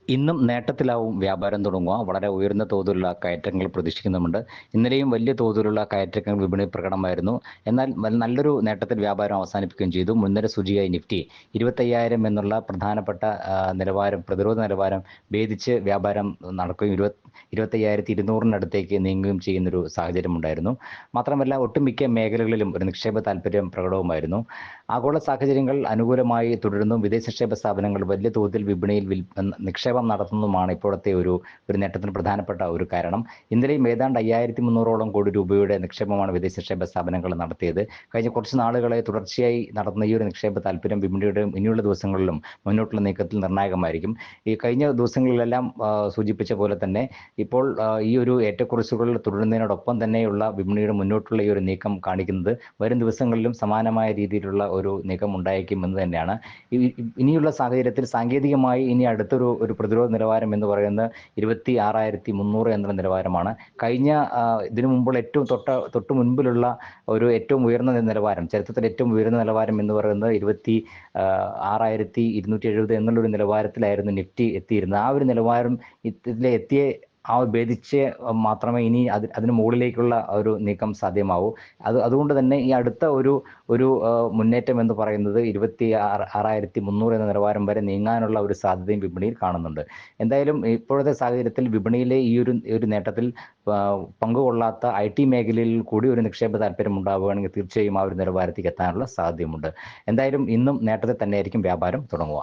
ഇന്നും നേട്ടത്തിലാവും വ്യാപാരം തുടങ്ങുക. വളരെ ഉയർന്ന തോതിലുള്ള കയറ്റങ്ങൾ പ്രതീക്ഷിക്കുന്നുമുണ്ട്. ഇന്നലെയും വലിയ തോതിലുള്ള കയറ്റങ്ങൾ വിപണി പ്രകടമായിരുന്നു. എന്നാൽ നല്ലൊരു നേട്ടത്തിൽ വ്യാപാരം അവസാനിപ്പിക്കുകയും ചെയ്തു. മുൻനിര സൂചികയായി നിഫ്റ്റി 25,000 എന്നുള്ള പ്രധാനപ്പെട്ട നിലവാരം, പ്രതിരോധ നിലവാരം ഭേദിച്ച് വ്യാപാരം നടക്കുകയും 25,200-നടുത്തേക്ക് നീങ്ങുകയും ചെയ്യുന്നൊരു സാഹചര്യമുണ്ടായിരുന്നു. മാത്രമല്ല ഒട്ടുമിക്ക മേഖലകളിലും ഒരു നിക്ഷേപ താല്പര്യം പ്രകടവുമായിരുന്നു. ആഗോള സാഹചര്യങ്ങൾ അനുകൂലമായി തുടരുന്നു. വിദേശ നിക്ഷേപ സ്ഥാപനങ്ങൾ വലിയ തോതിൽ വിപണിയിൽ നിക്ഷേപം നടത്തുന്നതുമാണ് ഇപ്പോഴത്തെ ഒരു നേട്ടത്തിന് പ്രധാനപ്പെട്ട ഒരു കാരണം. ഇന്നലെയും ഏതാണ്ട് 5,300 കോടി രൂപയുടെ നിക്ഷേപമാണ് വിദേശ നിക്ഷേപ സ്ഥാപനങ്ങൾ നടത്തിയത്. കഴിഞ്ഞ കുറച്ച് നാളുകളെ തുടർച്ചയായി നടത്തുന്ന ഈ ഒരു നിക്ഷേപ താല്പര്യം വിപണിയുടെ ഇനിയുള്ള ദിവസങ്ങളിലും മുന്നോട്ടുള്ള നീക്കത്തിൽ നിർണായകമായിരിക്കും. ഈ കഴിഞ്ഞ ദിവസങ്ങളിലെല്ലാം സൂചിപ്പിച്ച പോലെ തന്നെ ഇപ്പോൾ ഈ ഒരു ഏറ്റക്കുറച്ചുകൾ തുടരുന്നതിനോടൊപ്പം തന്നെയുള്ള വിപണിയുടെ മുന്നോട്ടുള്ള ഈ ഒരു നീക്കം കാണിക്കുന്നത് വരും ദിവസങ്ങളിലും സമാനമായ രീതിയിലുള്ള ഒരു നീക്കം ഉണ്ടായേക്കുമെന്ന് തന്നെയാണ്. ഇനിയുള്ള സാഹചര്യത്തിൽ സാങ്കേതികമായി ഇനി അടുത്തൊരു പ്രതിരോധ നിലവാരം എന്ന് പറയുന്നത് 26,300 എന്ന നിലവാരമാണ്. കഴിഞ്ഞ ഇതിനു മുമ്പുള്ള ഏറ്റവും തൊട്ട് മുൻപിലുള്ള ഒരു ഏറ്റവും ഉയർന്ന നിലവാരം, ചരിത്രത്തിൽ ഏറ്റവും ഉയർന്ന നിലവാരം എന്ന് പറയുന്നത് 26,270 എന്നുള്ളൊരു നിലവാരത്തിലായിരുന്നു നിഫ്റ്റി എത്തിയിരുന്നത്. ആ ഒരു നിലവാരം എത്തിയ ഭേദിച്ച് മാത്രമേ ഇനി അതിന് മുകളിലേക്കുള്ള ഒരു നീക്കം സാധ്യമാവൂ. അതുകൊണ്ട് തന്നെ ഈ അടുത്ത ഒരു മുന്നേറ്റം എന്ന് പറയുന്നത് 26,300 എന്ന നിലവാരം വരെ നീങ്ങാനുള്ള ഒരു സാധ്യതയും വിപണിയിൽ കാണുന്നുണ്ട്. എന്തായാലും ഇപ്പോഴത്തെ സാഹചര്യത്തിൽ വിപണിയിലെ ഈ ഒരു നേട്ടത്തിൽ പങ്കുകൊള്ളാത്ത IT മേഖലയിൽ കൂടി ഒരു നിക്ഷേപ താല്പര്യം ഉണ്ടാവുകയാണെങ്കിൽ തീർച്ചയായും ആ ഒരു നിലവാരത്തേക്ക് എത്താനുള്ള സാധ്യതയുമുണ്ട്. എന്തായാലും ഇന്നും നേട്ടത്തിൽ തന്നെയായിരിക്കും വ്യാപാരം തുടങ്ങുക.